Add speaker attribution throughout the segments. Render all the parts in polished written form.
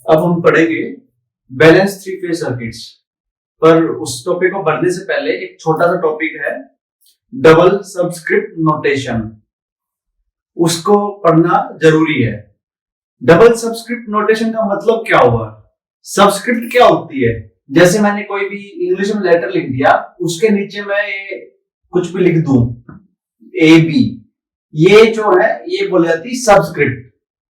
Speaker 1: अब हम पढ़ेंगे बैलेंस थ्री फेज सर्किट्स। पर उस टॉपिक को पढ़ने से पहले एक छोटा सा टॉपिक है डबल सबस्क्रिप्ट नोटेशन, उसको पढ़ना जरूरी है। डबल सबस्क्रिप्ट नोटेशन का मतलब क्या हुआ? सबस्क्रिप्ट क्या होती है? जैसे मैंने कोई भी इंग्लिश में लेटर लिख दिया, उसके नीचे मैं कुछ भी लिख दूं ए बी, ये जो है ये बोली जाती है सबस्क्रिप्ट,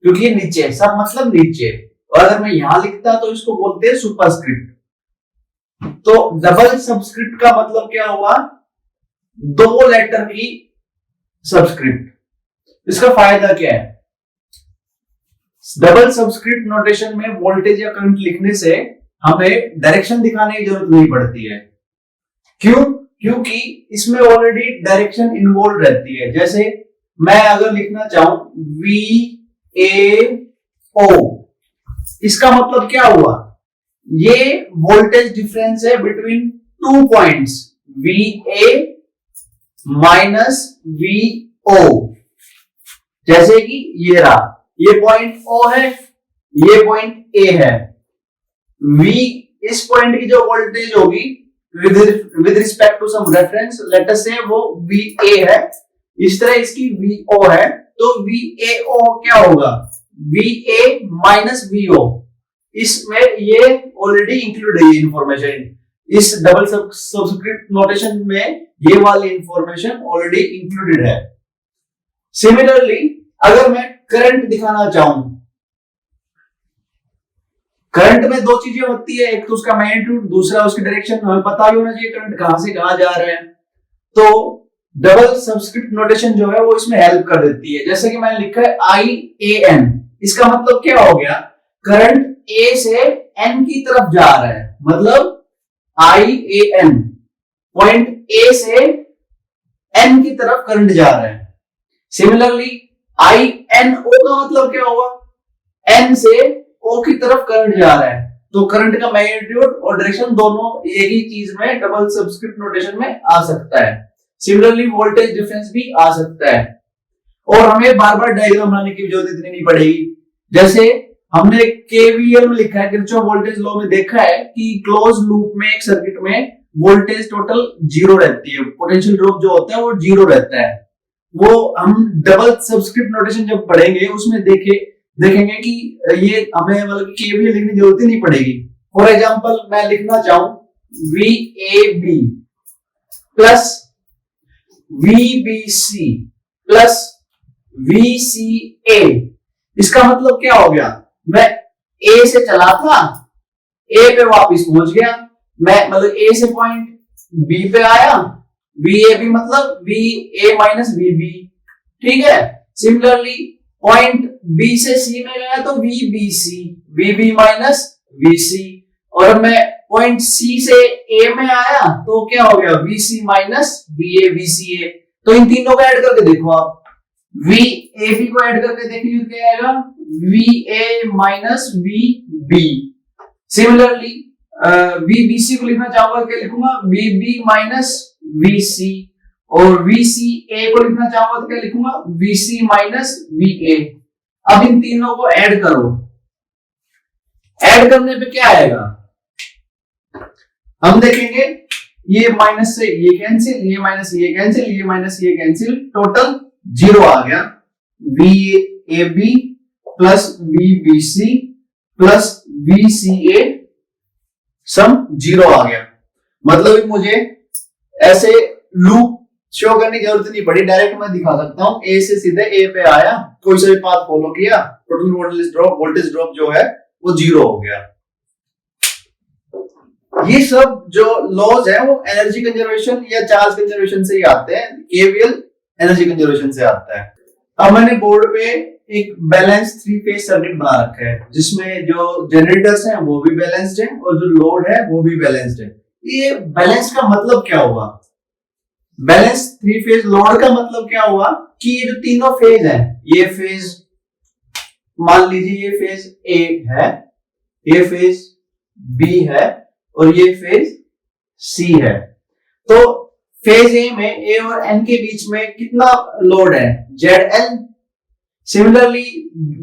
Speaker 1: क्योंकि ये नीचे, सब मतलब नीचे। और अगर मैं यहां लिखता तो इसको बोलते हैं सुपरस्क्रिप्ट। तो डबल सबस्क्रिप्ट का मतलब क्या हुआ? दो लेटर की सबस्क्रिप्ट। इसका फायदा क्या है? डबल सबस्क्रिप्ट नोटेशन में वोल्टेज या करंट लिखने से हमें डायरेक्शन दिखाने की जरूरत नहीं पड़ती है। क्यों? क्योंकि इसमें ऑलरेडी डायरेक्शन इन्वॉल्व रहती है। जैसे मैं अगर लिखना चाहूं VAO, इसका मतलब क्या हुआ? ये वोल्टेज डिफरेंस है between two points VA minus VO। जैसे कि ये रहा, ये पॉइंट O है, ये पॉइंट A है। V, इस पॉइंट की जो वोल्टेज होगी with respect to some reference, let us say वो VA है, इस तरह इसकी VO है, तो VAO क्या होगा? VA minus VO। इसमें ये ऑलरेडी इंक्लूड है इंफॉर्मेशन, इस डबल सबस्क्रिप्ट नोटेशन में ये वाली इंफॉर्मेशन ऑलरेडी इंक्लूडेड है। सिमिलरली अगर मैं करंट दिखाना चाहूं, करंट में दो चीजें होती है, एक तो उसका मैग्नीट्यूड, दूसरा उसकी डायरेक्शन। हमें पता भी होना चाहिए करंट कहां से कहां जा रहा है। तो डबल सबस्क्रिप्ट नोटेशन जो है वो इसमें हेल्प कर देती है। जैसे कि मैंने लिखा है IAN, इसका मतलब क्या हो गया? करंट A से N की तरफ जा रहा है, मतलब IAN, पॉइंट A से N की तरफ करंट जा रहा है। सिमिलरली INO का मतलब क्या हुआ? N से O की तरफ करंट जा रहा है। तो करंट का मैग्नीट्यूड और डायरेक्शन दोनों एक ही चीज में डबल सबस्क्रिप्ट नोटेशन में आ सकता है। सिमिलरली वोल्टेज डिफरेंस भी आ सकता है। और हमें बार बार डायग्राम बनाने की जरूरत इतनी नहीं पड़ेगी। जैसे हमने KVL में लिखा है, किरचॉफ वोल्टेज लॉ में देखा है कि क्लोज लूप में एक सर्किट में वोल्टेज टोटल जीरो रहती है, पोटेंशियल ड्रॉप जो होता है वो जीरो रहता है। वो हम डबल सबस्क्रिप्ट नोटेशन जब पढ़ेंगे उसमें देखेंगे कि ये हमें मतलब KVL लिखने की जरूरत ही नहीं पड़ेगी। फॉर एग्जांपल मैं लिखना चाहूं VAB plus VBC plus VCA, इसका मतलब क्या हो गया? मैं A से चला था, A पे वापस पहुंच गया, मैं मतलब A से पॉइंट B पे आया, VAB मतलब VA माइनस VB, ठीक है। सिमिलरली पॉइंट B से C में गया तो VBC, VB माइनस VC, और मैं पॉइंट C से A में आया तो क्या हो गया? VC minus VA, VCA। तो इन तीनों को ऐड करके देखो आप, VAB को ऐड करके देखिए क्या आएगा? VA minus VB। Similarly VBC को लिखना चाहूंगा, क्या लिखूंगा? VB माइनस VC, और VCA को लिखना चाहूंगा तो क्या लिखूंगा? VC minus VA। अब इन तीनों को ऐड करो, ऐड करने पे क्या आएगा? हम देखेंगे ये माइनस से ये कैंसिल, ये माइनस से ये कैंसिल, ये माइनस से ये कैंसिल, टोटल जीरो आ गया। VAB plus VBC plus VCA sum zero आ गया। मतलब मुझे ऐसे लूप शो करने की जरूरत नहीं पड़ी, डायरेक्ट मैं दिखा सकता हूं A से सीधे A पे आया, कोई सा भी पाथ फॉलो किया, टोटल वोल्टेज ड्रॉप जो है वो जीरो हो गया। ये सब जो लॉज है वो एनर्जी कंजर्वेशन या चार्ज कंजर्वेशन से ही आते हैं। KVL एनर्जी कंजर्वेशन से आता है। अब मैंने बोर्ड पे एक बैलेंस थ्री फेज सर्किट बना रखा है, जिसमें जो जनरेटर्स हैं वो भी बैलेंस्ड है और जो लोड है वो भी बैलेंस्ड है। ये बैलेंस का मतलब क्या हुआ? बैलेंस थ्री फेज लोड का मतलब क्या हुआ कि ये जो तीनों फेज है, ये फेज मान लीजिए ये फेज A है, ये फेज B है और ये फेज C है। तो फेज A में A और N के बीच में कितना लोड है? ZL। सिमिलरली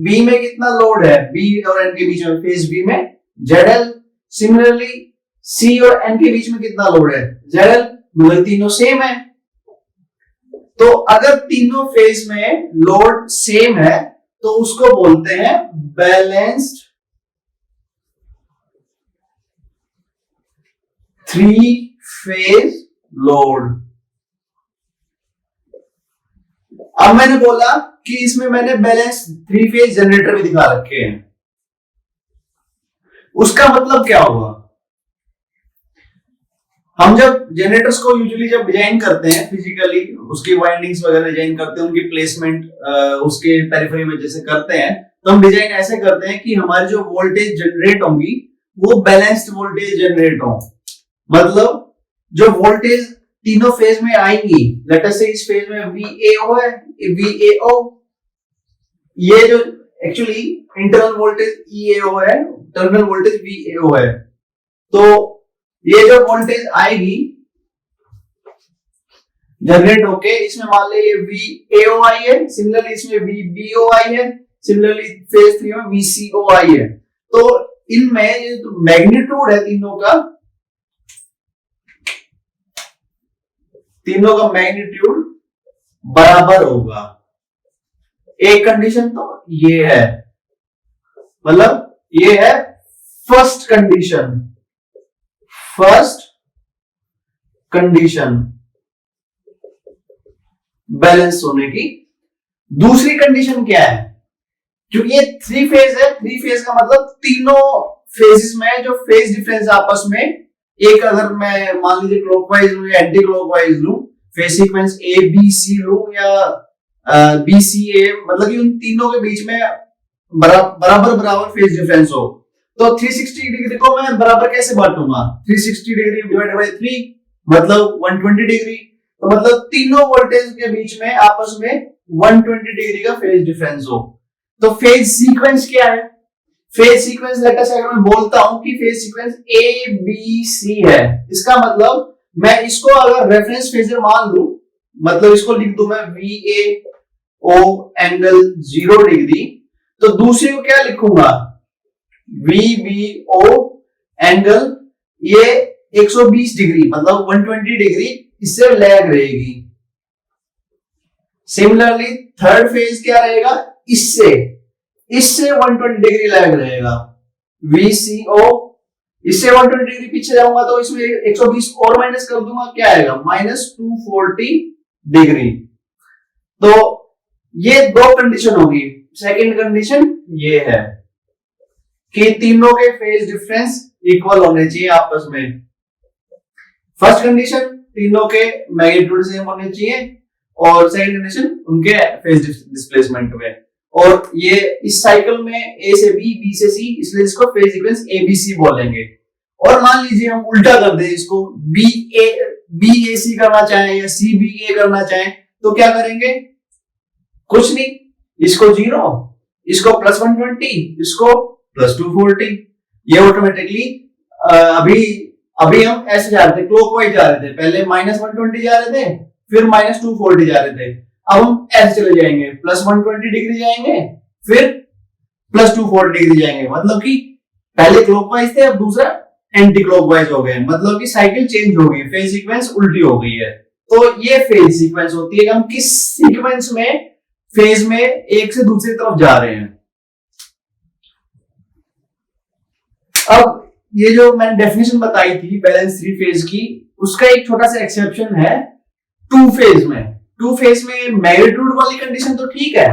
Speaker 1: बी में कितना लोड है, बी और एन के बीच में, फेज बी में ZL। सिमिलरली सी और एन के बीच में कितना लोड है, ZL, मतलब तीनों सेम है। तो अगर तीनों फेज में लोड सेम है तो उसको बोलते हैं बैलेंस्ड थ्री फेज लोड। अब मैंने बोला कि इसमें मैंने बैलेंस थ्री फेज जनरेटर भी दिखा रखे हैं, उसका मतलब क्या हुआ? हम जब जनरेटर्स को यूजुअली जब डिजाइन करते हैं फिजिकली, उसकी वाइंडिंग्स वगैरह डिजाइन करते हैं, उनकी प्लेसमेंट उसके पेरिफेरी में जैसे करते हैं, तो हम डिजाइन ऐसे करते हैं कि हमारी जो वोल्टेज जनरेट होंगी वो बैलेंस्ड वोल्टेज जनरेट हो। मतलब जो वोल्टेज तीनों फेज में आएंगी, लेट अस से इस फेज में VAO है, VAO, ये जो एक्चुअली इंटरनल वोल्टेज EAO है, टर्मिनल वोल्टेज VAO है, तो ये जो वोल्टेज आएगी जनरेट होके, इसमें मान ले ये VAO आई है, सिमिलरली इसमें VBO आई है, सिमिलरली फेज 3 में VCO आई है। तो इनमें ये तो मैग्नीट्यूड है तीनों का मैग्नीट्यूड बराबर होगा। एक कंडीशन तो ये है, मतलब ये है फर्स्ट कंडीशन बैलेंस होने की। दूसरी कंडीशन क्या है? क्योंकि ये थ्री फेज है, थ्री फेज का मतलब तीनों फेजेस में जो फेज डिफरेंस आपस में, एक अगर मैं मान लीजिए क्लॉकवाइज लूं या एंटी क्लॉकवाइज लूं, फेज सीक्वेंस ABC लूं या BCA, मतलब कि उन तीनों के बीच में बराबर फेज डिफरेंस हो, तो 360 डिग्री को मैं बराबर कैसे बांटूंगा? 360 डिग्री डिवाइडेड बाय 3 मतलब 120 डिग्री। तो मतलब तीनों वोल्टेज के बीच में आपस में 120 डिग्री का फेज डिफरेंस हो। तो फेज सीक्वेंस क्या है? फेज सीक्वेंस लेटर से अगर मैं बोलता हूं कि फेज सीक्वेंस ABC है, इसका मतलब मैं इसको अगर रेफरेंस फेजर मान लूं, मतलब इसको लिख दूं मैं VAO एंगल 0 डिग्री, तो दूसरी को क्या लिखूंगा? VBO एंगल ये 120 डिग्री, मतलब 120 डिग्री इससे लैग रहेगी। सिमिलरली थर्ड फेज क्या रहेगा? इससे 120 डिग्री लैग रहेगा। VCO इससे 120 डिग्री पीछे जाऊंगा तो इसमें 120 और माइनस कर दूंगा, क्या आएगा? -240 डिग्री। तो ये दो कंडीशन होगी। सेकंड कंडीशन ये है कि तीनों के फेज डिफरेंस इक्वल होने चाहिए आपस में। फर्स्ट कंडीशन तीनों के मैग्नीट्यूड सेम होने चाहिए, और सेकंड कंडीशन उनके फेज डिस्प्लेसमेंट में। और ये इस साइकिल में A से B से C, इसलिए इसको फेज सीक्वेंस ABC बोलेंगे। और मान लीजिए हम उल्टा कर दें इसको, BAC करना चाहें या CBA करना चाहें, तो क्या करेंगे? कुछ नहीं, इसको 0, इसको +120, इसको +240। ये ऑटोमेटिकली अभी हम ऐसे जा रहे थे, क्लॉकवाइज जा रहे थे, पहले -120 जा रहे थे, फिर -240 जा रहे थे। अब हम ऐसे चले जाएंगे, +120 डिग्री जाएंगे, फिर +240 डिग्री जाएंगे, मतलब कि पहले क्लॉकवाइज थे, अब दूसरा एंटी क्लॉकवाइज हो गए, मतलब कि साइकिल चेंज हो गई, फेज सीक्वेंस उल्टी हो गई है। तो ये फेज सीक्वेंस होती है, हम किस सीक्वेंस में फेज में एक से दूसरी तरफ जा रहे हैं। अब ये जो मैंने डेफिनेशन बताई थी बैलेंस थ्री फेज की, उसका एक छोटा सा एक्सेप्शन है टू फेज में। टू फेज में मैग्नीट्यूड वाली कंडीशन तो ठीक है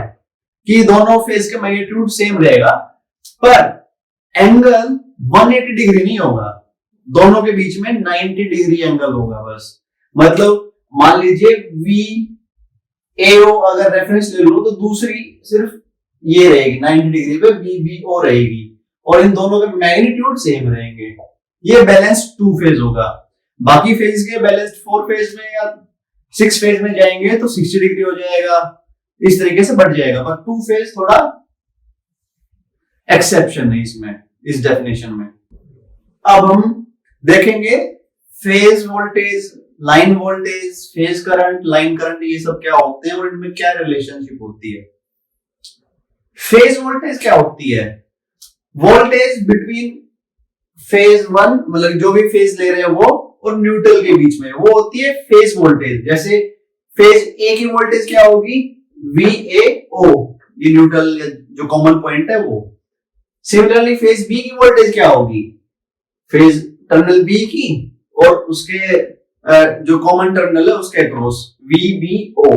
Speaker 1: कि दोनों फेज के मैग्नीट्यूड सेम रहेगा, पर एंगल 180 डिग्री नहीं होगा, दोनों के बीच में 90 डिग्री एंगल होगा बस। मतलब मान लीजिए VAO अगर रेफरेंस ले लो तो दूसरी सिर्फ ये रहेगी 90 डिग्री पे, VBO रहेगी, और इन दोनों के मैग्नीट्यूड सेम रहेंगे। ये बैलेंस टू फेज होगा। बाकी फेज के बैलेंस 4 फेज में या 6 फेज में जाएंगे तो 60 डिग्री हो जाएगा, इस तरीके से बढ़ जाएगा, पर टू फेज थोड़ा एक्सेप्शन है इसमें, इस डेफिनेशन में। अब हम देखेंगे phase voltage, line voltage, phase current, line current, ये सब क्या होते हैं और इनमें क्या रिलेशनशिप होती है। फेज वोल्टेज क्या होती है? वोल्टेज बिटवीन फेज वन, मतलब जो भी फेज ले रहे हैं वो, और न्यूट्रल के बीच में, वो होती है फेज वोल्टेज। जैसे फेज ए की वोल्टेज क्या होगी? VAO, ये न्यूट्रल जो कॉमन पॉइंट है वो। सिमिलरली फेज बी की वोल्टेज क्या होगी? फेज टर्मिनल बी की और उसके जो कॉमन टर्मिनल है उसके अक्रॉस, VBO।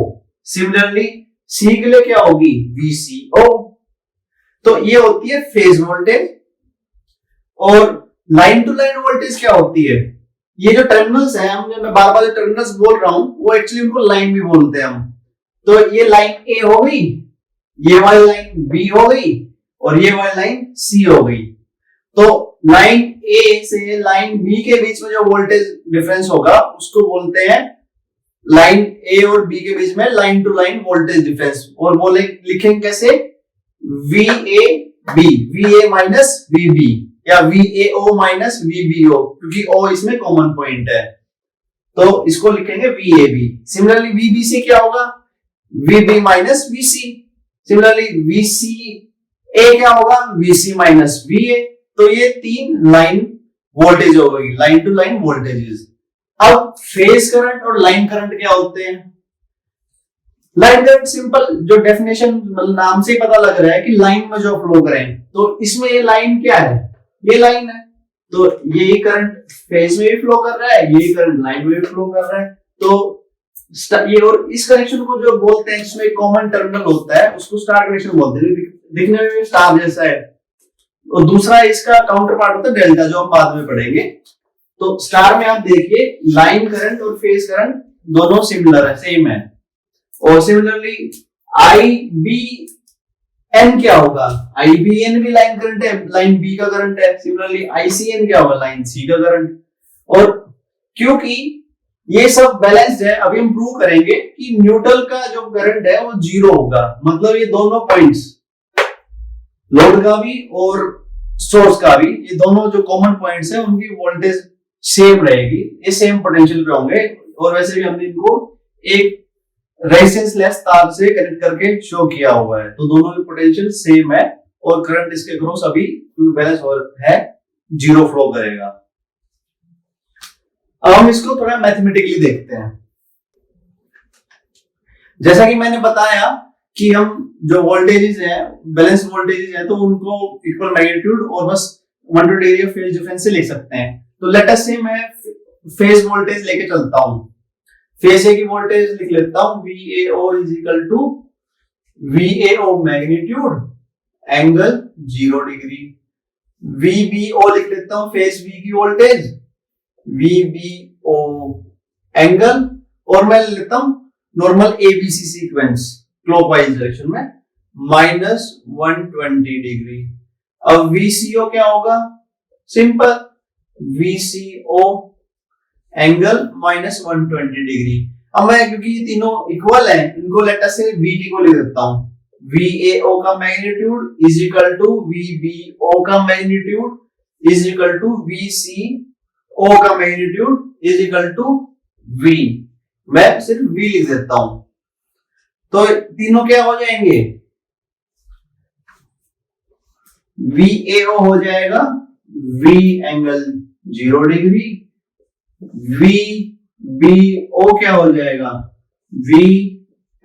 Speaker 1: सिमिलरली सी के लिए क्या होगी? VCO। तो ये होती है फेज वोल्टेज। और लाइन टू लाइन वोल्टेज क्या होती है? ये जो टर्मिनल्स है, मैं बार बार जो टर्मिनल्स बोल रहा हूं वो एक्चुअली उनको लाइन भी बोलते हैं हम। तो ये लाइन ए हो गई, ये वाली लाइन बी हो गई, और ये वाली लाइन सी हो गई। तो लाइन ए से लाइन बी के बीच में जो वोल्टेज डिफरेंस होगा उसको बोलते हैं, लाइन ए और बी के बीच में line to line voltage difference. और वो लिखेंगे कैसे? VAB, VA माइनस VB, या VAO माइनस VBO, क्योंकि O इसमें कॉमन पॉइंट है, तो इसको लिखेंगे VAB। सिमिलरली VBC क्या होगा? VB minus VC। Similarly VCA क्या होगा? VC minus VA। तो ये तीन लाइन वोल्टेज हो गई, लाइन टू लाइन वोल्टेजेस। अब फेज करंट और लाइन करंट क्या होते हैं? लाइन करंट सिंपल, जो डेफिनेशन नाम से ही पता लग रहा है कि लाइन में जो फ्लो करें, तो इसमें ये लाइन क्या है? ये लाइन है, तो यही करंट फेज में भी फ्लो कर रहा है, यही करंट लाइन में भी फ्लो कर रहा है। तो ये, और इस कनेक्शन को जो बोलते हैं जिसमें कॉमन टर्मिनल होता है उसको स्टार कनेक्शन बोलते हैं, दिखने में भी स्टार जैसा है। और दूसरा इसका काउंटर पार्ट होता है डेल्टा, जो हम बाद में पढ़ेंगे। तो स्टार में आप देखिए लाइन करंट और फेज करंट दोनों सिमिलर है, सेम है। और सिमिलरली IBN क्या होगा? IBN भी लाइन करंट है, लाइन बी का करंट है। सिमिलरली ICN क्या होगा? लाइन सी का करंट। और क्योंकि ये सब बैलेंस्ड है, अभी हम प्रूव करेंगे कि न्यूट्रल का जो करंट है वो जीरो होगा। मतलब ये दोनों पॉइंट्स, लोड का भी और सोर्स का भी, ये दोनों जो कॉमन पॉइंट्स है उनकी वोल्टेज सेम रहेगी, ये सेम पोटेंशियल पे होंगे। और वैसे भी हमने इनको एक रेजिस्टेंस लेस तार से कनेक्ट करके शो किया हुआ है, तो दोनों की पोटेंशियल सेम है और करंट इसके क्रॉस अभी बैलेंस है, जीरो फ्लो करेगा। अब हम इसको थोड़ा मैथमेटिकली देखते हैं। जैसा कि मैंने बताया कि हम जो वोल्टेजेस है, बैलेंस वोल्टेजेस है, तो उनको इक्वल मैग्नीट्यूड और बस 120 डिग्री ऑफ फेज डिफरेंस से लिख सकते हैं। तो लेट अस से मैं फेज वोल्टेज लेके चलता हूं। फेज ए की वोल्टेज लिख लेता हूं, VAO is equal to VAO magnitude angle 0 degree. VBO लिख लेता हूं फेज बी की वोल्टेज, VBO एंगल, और मैं लेता हूं normal ABC sequence clockwise direction में, -120 डिग्री। अब VCO क्या होगा? Simple, VCO angle -120 degree. अब मैं, क्योंकि ये तीनों इक्वल हैं, इनको लेट अस से VT को लिख देता हूं, VAO का magnitude is equal to VBO का magnitude is equal to VCO का magnitude is equal to V। मैं सिर्फ V लिख देता हूं, तो तीनों क्या हो जाएंगे? VAO हो जाएगा V एंगल 0 डिग्री, VBO क्या हो जाएगा? V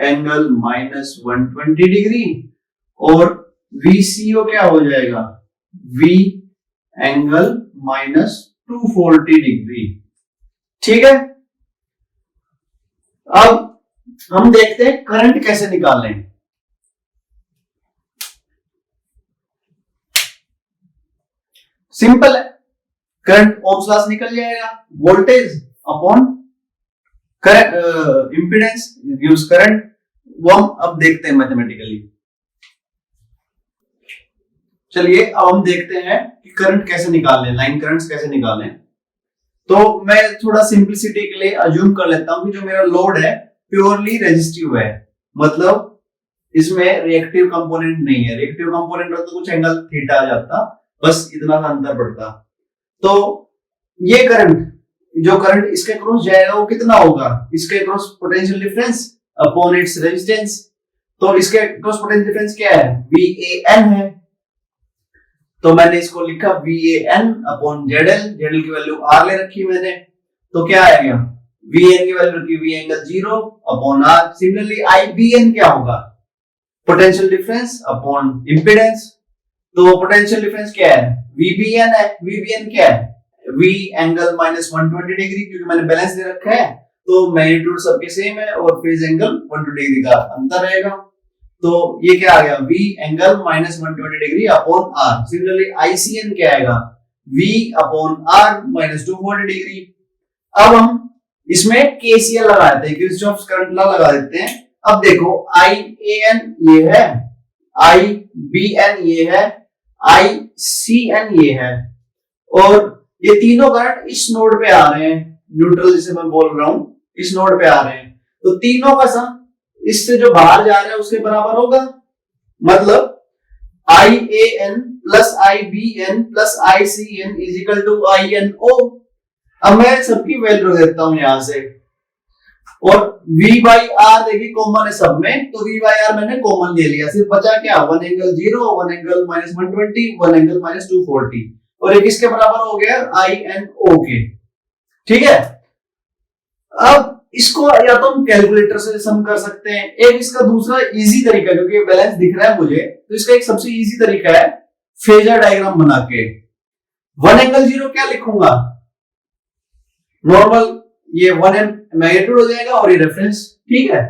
Speaker 1: एंगल -120 डिग्री, और VCO क्या हो जाएगा? V angle -240 degree. ठीक है, अब हम देखते हैं करंट कैसे निकालें। सिंपल है, करंट ओम्स लॉ निकल जाएगा, voltage upon current impedance gives current. वो हम अब देखते हैं मैथमेटिकली। चलिए अब हम देखते हैं कि करंट कैसे निकालें, लाइन करंट्स कैसे निकालें। तो मैं थोड़ा सिंपलिसिटी के लिए अज्यूम कर लेता हूं कि जो मेरा लोड है प्योरली रेजिस्टिव है, मतलब इसमें रिएक्टिव कंपोनेंट नहीं है। रिएक्टिव कंपोनेंट होता तो कुछ एंगल थीटा आ जाता, बस इतना सा अंतर पड़ता। तो ये करंट, जो करंट इसके क्रॉस जाएगा वो कितना होगा? इसके cross potential difference upon its resistance. तो इसके क्रॉस पोटेंशियल डिफरेंस क्या है, VAN है। तो मैंने इसको लिखा VAN अपॉन ZL, ZL की वैल्यू R ले रखी मैंने, तो क्या आएगा, VAN की वैल्यू रखी V angle 0 upon R। Similarly IBN क्या होगा, पोटेंशियल डिफरेंस अपॉन इंपेडेंस। तो पोटेंशियल डिफरेंस क्या है, VBN है, VBN क्या है, V एंगल माइनस 120 डिग्री, क्योंकि मैंने बैलेंस दे रखा है तो मैग्नीट्यूड सबके सेम है और फेज एंगल 120 डिग्री का अंतर रहेगा। तो ये क्या आ गया, V angle minus 120 degree upon R। Similarly ICN क्या आएगा, V upon R minus 240 degree. अब हम इसमें KCL लगा देते हैं, किरचॉफ्स करंट लॉ लगा देते हैं। अब देखो IAN ये है, IBN ये है, ICN ये है, और ये तीनों करंट इस नोड पे आ रहे हैं, न्यूट्रल जिसे मैं बोल रहा हूं, इस नोड पे आ रहे हैं। तो तीनों का सम इससे जो बाहर जा रहा है उसके बराबर होगा। मतलब IAN plus IBN plus ICN is equal to INO। अब मैं सबकी वैल्यू देता हूं यहां से, और V बाई R देखिए कॉमन है सब में, तो V बाई R मैंने कॉमन ले लिया, सिर्फ बचा क्या, 1 angle 0, 1 angle minus 120, 1 angle minus 240, और एक इसके बराबर हो गया INO के। ठीक है, अब इसको या तो हम कैलकुलेटर से सम कर सकते हैं, एक इसका दूसरा इजी तरीका, क्योंकि बैलेंस दिख रहा है मुझे, तो इसका एक सबसे इजी तरीका है फेजर डायग्राम बना के। 1 एंगल 0 क्या लिखूंगा, नॉर्मल ये 1 मैग्नीट्यूड हो जाएगा और ये रेफरेंस। ठीक है,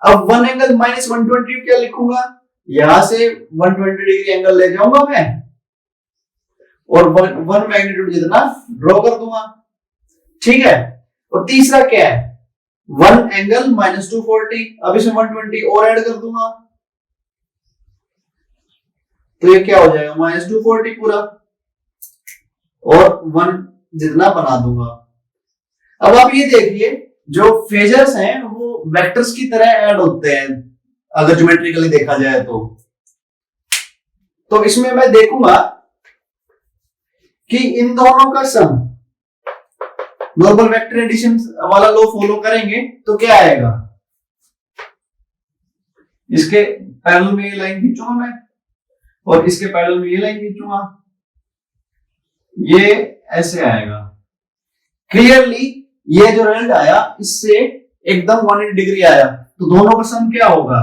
Speaker 1: अब 1 एंगल माइनस 120 क्या लिखूंगा, यहां से 120 डिग्री एंगल ले जाऊंगा मैं और 1 मैग्नीट्यूड जितना ड्रॉ कर दूंगा। ठीक है, और तीसरा क्या है, 1 एंगल माइनस 240, अब इसमें 120 और ऐड कर दूंगा, तो ये क्या हो जाएगा, माइनस 240 पूरा, और 1 जितना बना दूंगा। अब आप ये देखिए, जो फेजर्स हैं वो वेक्टर्स की तरह ऐड होते हैं अगर ज्योमेट्रिकली देखा जाए तो इसमें मैं देखूंगा कि इन दोनों का सम नॉर्मल वेक्टर एडिशन वाला लॉ फॉलो करेंगे तो क्या आएगा, इसके पैरेलल में ये लाइन खींचूंगा मैं और इसके पैरेलल में ये लाइन खींचूंगा, ये ऐसे आएगा। क्लियरली ये जो रिजल्ट आया इससे एकदम 180 डिग्री आया, तो दोनों का सम क्या होगा,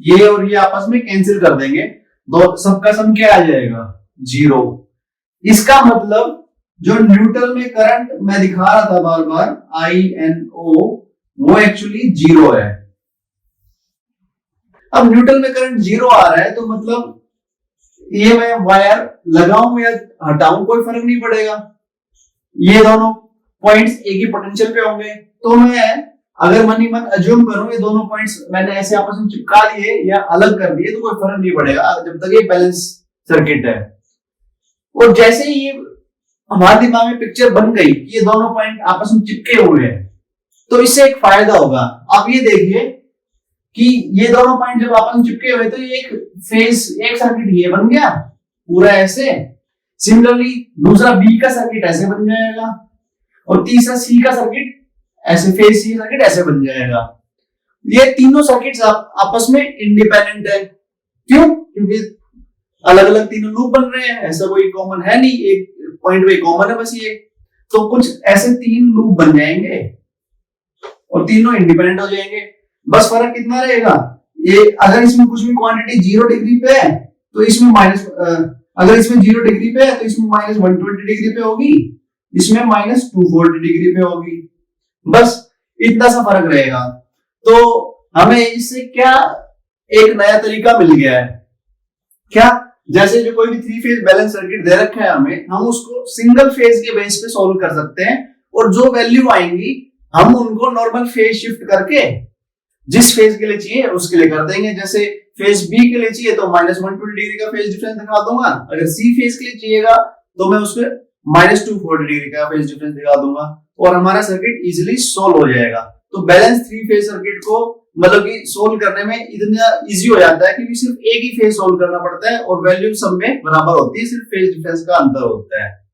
Speaker 1: ये और ये आपस में कैंसिल कर देंगे, दो सबका सम क्या आ जाएगा, 0। इसका मतलब जो न्यूट्रल में करंट मैं दिखा रहा था बार बार INO, वो एक्चुअली 0 है। अब न्यूट्रल में करंट 0 आ रहा है तो मतलब ये मैं वायर लगाऊं या हटाऊं कोई फर्क नहीं पड़ेगा, ये दोनों पॉइंट्स एक ही पोटेंशियल पे होंगे। तो मैं अगर मन ही मन अज्यूम करूं ये दोनों पॉइंट्स मैंने ऐसे आपस में चिपका लिए या अलग कर दिए तो कोई फर्क नहीं पड़ेगा जब तक ये बैलेंस सर्किट है। और जैसे ही ये हमारे दिमाग में पिक्चर बन गई कि ये दोनों पॉइंट आपस में चिपके हुए हैं, तो इससे एक फायदा होगा। आप ये देखिए कि ये दोनों पॉइंट जब आपस में चिपके हुए तो ये एक फेज, एक सर्किट ये बन गया पूरा ऐसे। सिमिलरली दूसरा बी का सर्किट ऐसे बन जाएगा और तीसरा सी का सर्किट ऐसे, फेज सी सर्किट ऐसे बन जाएगा। ये तीनों सर्किट्स आपस में इंडिपेंडेंट है। क्यों? क्योंकि अलग अलग तीनों लूप बन रहे हैं, ऐसा कोई कॉमन है नहीं, एक पॉइंट पे कॉमन है बस ये। तो कुछ ऐसे 3 लूप बन जाएंगे और तीनों इंडिपेंडेंट हो जाएंगे। बस फर्क कितना रहेगा, ये अगर इसमें कुछ भी क्वांटिटी 0 डिग्री पे है तो इसमें माइनस, अगर इसमें 0 डिग्री पे है तो इसमें माइनस 120 डिग्री पे होगी, इसमें माइनस 240 डिग्री पे होगी। बस इतना सा फर्क रहेगा। तो हमें इससे क्या एक नया तरीका मिल गया है, क्या, जैसे जो कोई भी 3 फेज बैलेंस सर्किट दे रखा है हमें, हम उसको सिंगल फेज के बेस पे सॉल्व कर सकते हैं और जो वैल्यू आएंगी हम उनको नॉर्मल फेज शिफ्ट करके जिस फेज के लिए चाहिए उसके लिए कर देंगे। जैसे फेज बी के लिए चाहिए तो माइनस 120 डिग्री का फेज डिफरेंस दिखा दूंगा, अगर सी फेज के लिए चाहिएगा तो मैं उसमें माइनस 240 डिग्री का फेज डिफरेंस दिखा दूंगा और हमारा सर्किट इजीली सोल्व हो जाएगा। तो बैलेंस 3 फेज सर्किट को मतलब कि सोल्व करने में इतना इजी हो जाता है कि सिर्फ एक ही फेज सोल्व करना पड़ता है और वैल्यू सब में बराबर होती है, सिर्फ फेज डिफरेंस का अंतर होता है।